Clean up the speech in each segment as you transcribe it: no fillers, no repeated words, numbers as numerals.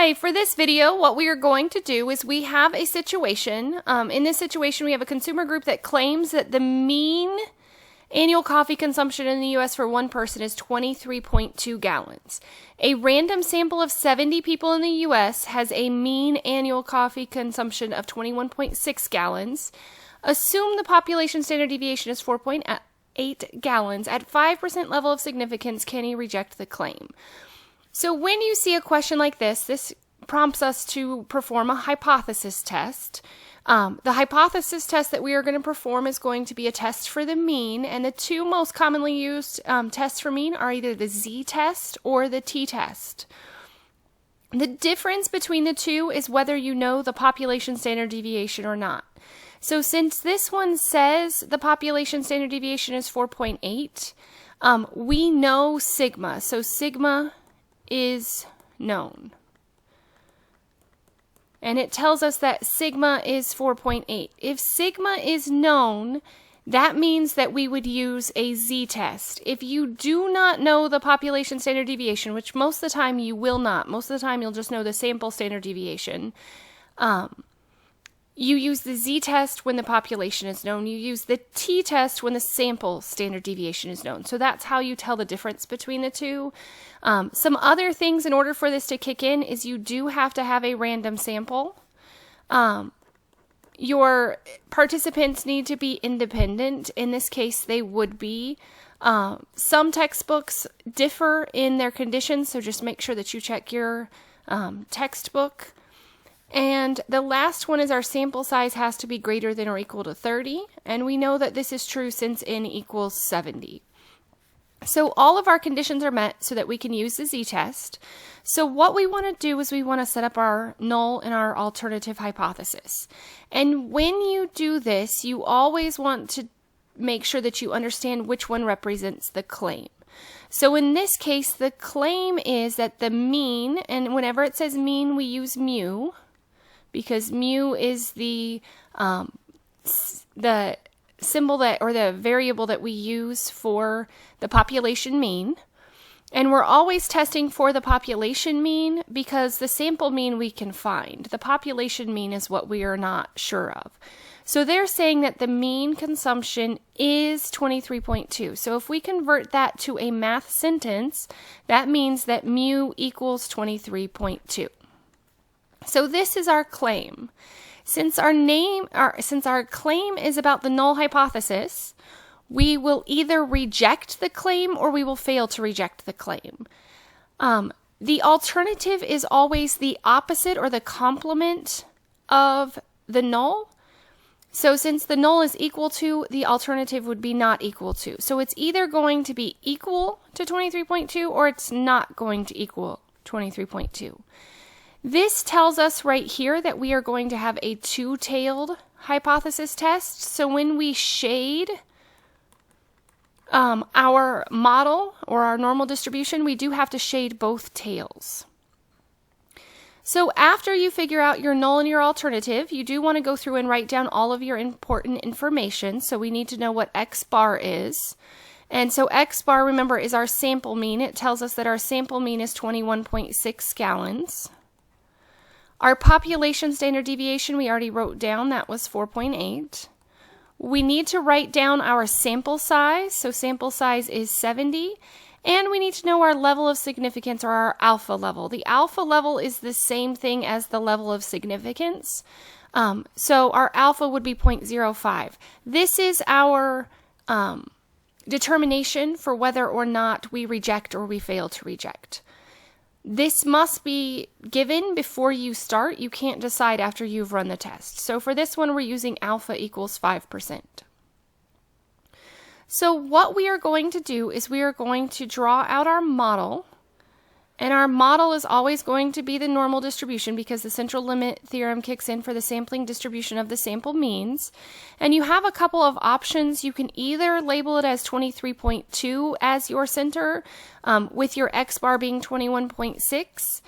Hi, for this video, what we are going to do is we have a situation. In this situation, we have a consumer group that claims that the mean annual coffee consumption in the U.S. for one person is 23.2 gallons. A random sample of 70 people in the U.S. has a mean annual coffee consumption of 21.6 gallons. Assume the population standard deviation is 4.8 gallons. At 5% level of significance, can he reject the claim? So when you see a question like this prompts us to perform a hypothesis test. The hypothesis test that we are going to perform is going to be a test for the mean, and the two most commonly used tests for mean are either the z-test or the t-test. The difference between the two is whether you know the population standard deviation or not. So since this one says the population standard deviation is 4.8, we know sigma. So sigma is known. And it tells us that sigma is 4.8. If sigma is known, that means that we would use a z-test. If you do not know the population standard deviation, which most of the time you will not, most of the time you'll just know the sample standard deviation, you use the z-test when the population is known. You use the t-test when the sample standard deviation is known. So that's how you tell the difference between the two. Some other things in order for this to kick in is you do have to have a random sample. Your participants need to be independent. In this case, they would be. Some textbooks differ in their conditions, so just make sure that you check your textbook. And the last one is our sample size has to be greater than or equal to 30, and we know that this is true since n equals 70. So all of our conditions are met so that we can use the z-test. So what we want to do is we want to set up our null and our alternative hypothesis. And when you do this, you always want to make sure that you understand which one represents the claim. So in this case, the claim is that the mean, and whenever it says mean, we use mu, because mu is the symbol that, or the variable that we use for the population mean. And we're always testing for the population mean because the sample mean we can find. The population mean is what we are not sure of. So they're saying that the mean consumption is 23.2. So if we convert that to a math sentence, that means that mu equals 23.2. So this is our claim. Since our claim is about the null hypothesis, we will either reject the claim or we will fail to reject the claim. The alternative is always the opposite or the complement of the null. So since the null is equal to, the alternative would be not equal to. So it's either going to be equal to 23.2 or it's not going to equal 23.2. This tells us right here that we are going to have a two-tailed hypothesis test. So when we shade our model or our normal distribution, we do have to shade both tails. So after you figure out your null and your alternative, you do want to go through and write down all of your important information. So we need to know what x bar is. And so x bar, remember, is our sample mean. It tells us that our sample mean is 21.6 gallons. Our population standard deviation, we already wrote down, that was 4.8. We need to write down our sample size, so sample size is 70. And we need to know our level of significance, or our alpha level. The alpha level is the same thing as the level of significance. So our alpha would be 0.05. This is our determination for whether or not we reject or we fail to reject. This must be given before you start. You can't decide after you've run the test. So for this one, we're using alpha equals 5%. So what we are going to do is we are going to draw out our model. And our model is always going to be the normal distribution because the central limit theorem kicks in for the sampling distribution of the sample means. And you have a couple of options. You can either label it as 23.2 as your center, with your x bar being 21.6.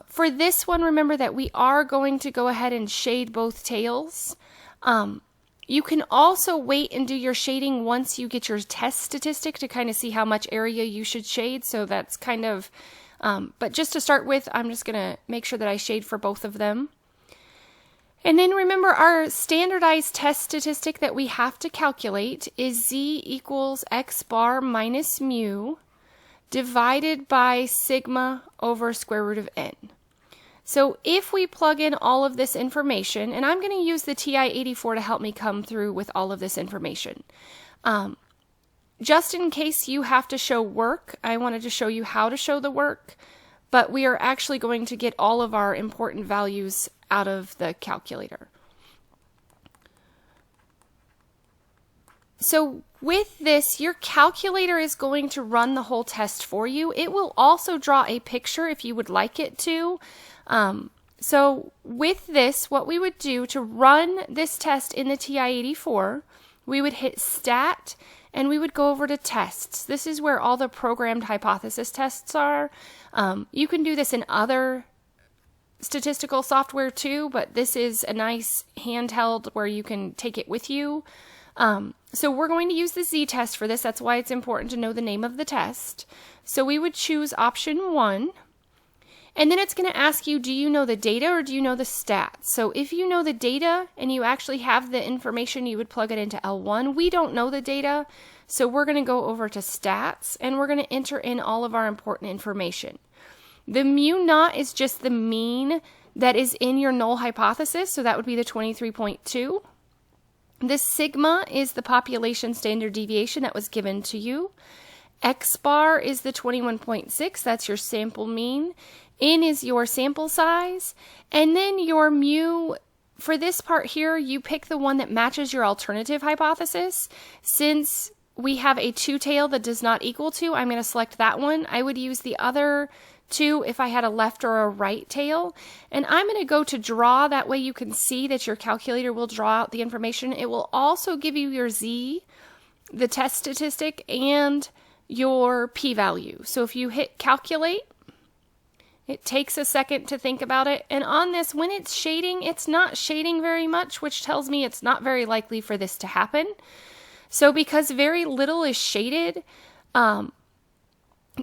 For this one, remember that we are going to go ahead and shade both tails. You can also wait and do your shading once you get your test statistic to kind of see how much area you should shade. So that's kind of But just to start with, I'm just going to make sure that I shade for both of them. And then remember, our standardized test statistic that we have to calculate is z equals x bar minus mu divided by sigma over square root of n. So if we plug in all of this information, and I'm going to use the TI-84 to help me come through with all of this information. Just in case you have to show work, I wanted to show you how to show the work, but we are actually going to get all of our important values out of the calculator. So with this, your calculator is going to run the whole test for you. It will also draw a picture if you would like it to. So with this, what we would do to run this test in the TI-84, we would hit Stat, and we would go over to Tests. This is where all the programmed hypothesis tests are. You can do this in other statistical software too, but this is a nice handheld where you can take it with you. So we're going to use the z-test for this. That's why it's important to know the name of the test. So we would choose option 1. And then it's going to ask you, do you know the data or do you know the stats? So if you know the data and you actually have the information, you would plug it into L1. We don't know the data, so we're going to go over to stats and we're going to enter in all of our important information. The mu naught is just the mean that is in your null hypothesis, so that would be the 23.2. The sigma is the population standard deviation that was given to you. X bar is the 21.6, that's your sample mean. N is your sample size, and then your mu, for this part here, you pick the one that matches your alternative hypothesis. Since we have a two-tail that does not equal 2, I'm going to select that one. I would use the other 2 if I had a left or a right tail, and I'm going to go to draw. That way you can see that your calculator will draw out the information. It will also give you your z, the test statistic, and your p-value. So if you hit calculate, it takes a second to think about it. And on this, when it's shading, it's not shading very much, which tells me it's not very likely for this to happen. So because very little is shaded,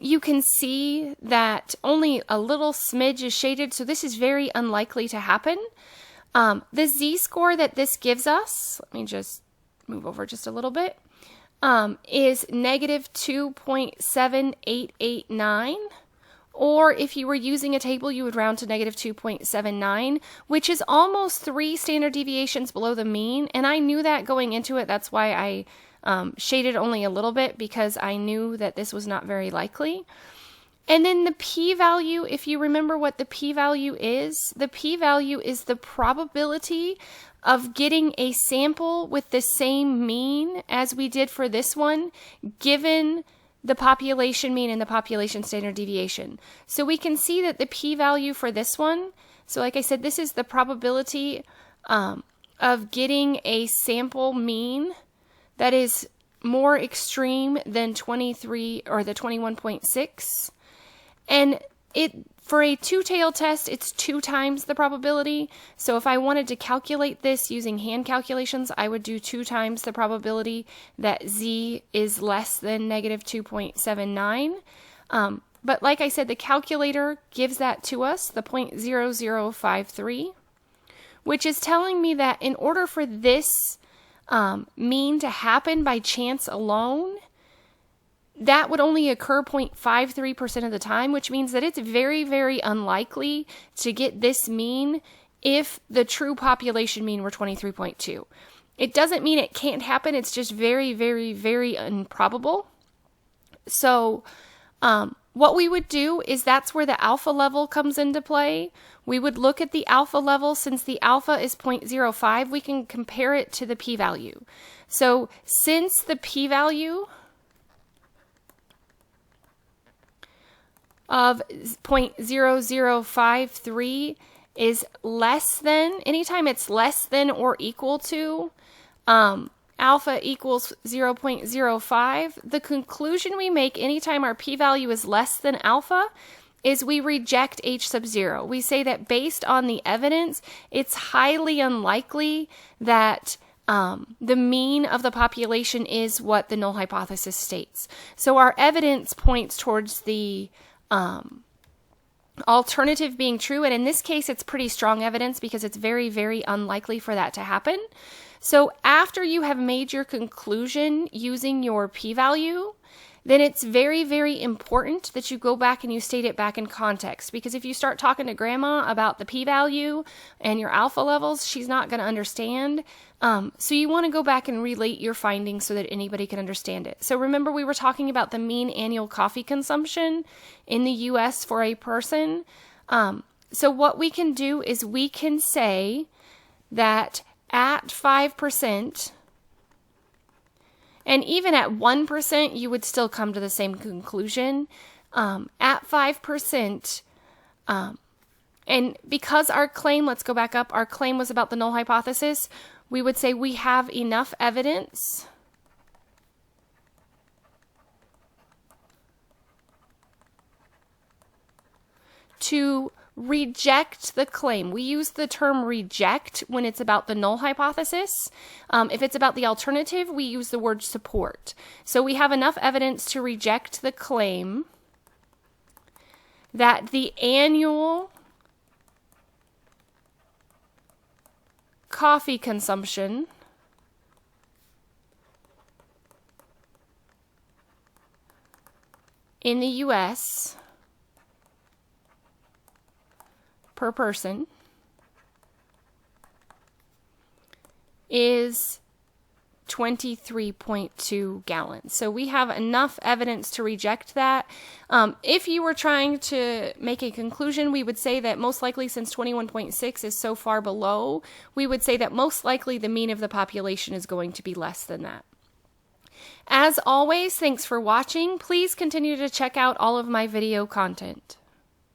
you can see that only a little smidge is shaded. So this is very unlikely to happen. The z-score that this gives us, let me just move over just a little bit, is negative 2.7889. Or if you were using a table, you would round to negative 2.79, which is almost 3 standard deviations below the mean. And I knew that going into it. That's why I shaded only a little bit, because I knew that this was not very likely. And then the p-value, if you remember what the p-value is, the p-value is the probability of getting a sample with the same mean as we did for this one, given the population mean and the population standard deviation. So we can see that the p-value for this one, so like I said, this is the probability of getting a sample mean that is more extreme than 23 or the 21.6. And for a two-tailed test, it's 2 times the probability. So if I wanted to calculate this using hand calculations, I would do 2 times the probability that z is less than negative 2.79. But like I said, the calculator gives that to us, the 0.0053, which is telling me that in order for this mean to happen by chance alone, that would only occur 0.53% of the time, which means that it's very, very unlikely to get this mean if the true population mean were 23.2. It doesn't mean it can't happen. It's just very, very, very improbable. So what we would do is that's where the alpha level comes into play. We would look at the alpha level. Since the alpha is 0.05, we can compare it to the p-value. So since the p-value of 0.0053 is less than, anytime it's less than or equal to alpha equals 0.05, the conclusion we make anytime our p-value is less than alpha is we reject h sub 0. We say that based on the evidence, it's highly unlikely that the mean of the population is what the null hypothesis states. So our evidence points towards the alternative being true, and in this case it's pretty strong evidence because it's very, very unlikely for that to happen. So after you have made your conclusion using your p-value, then it's very, very important that you go back and you state it back in context, because if you start talking to grandma about the p-value and your alpha levels, she's not going to understand. So you want to go back and relate your findings so that anybody can understand it. So remember, we were talking about the mean annual coffee consumption in the US for a person. So what we can do is we can say that at 5%, and even at 1%, you would still come to the same conclusion. At 5%, and because our claim, let's go back up, our claim was about the null hypothesis, we would say we have enough evidence to reject the claim. We use the term reject when it's about the null hypothesis. If it's about the alternative, we use the word support. So we have enough evidence to reject the claim that the annual coffee consumption in the US per person is 23.2 gallons. So we have enough evidence to reject that. If you were trying to make a conclusion, we would say that most likely, since 21.6 is so far below, we would say that most likely the mean of the population is going to be less than that. As always, thanks for watching. Please continue to check out all of my video content.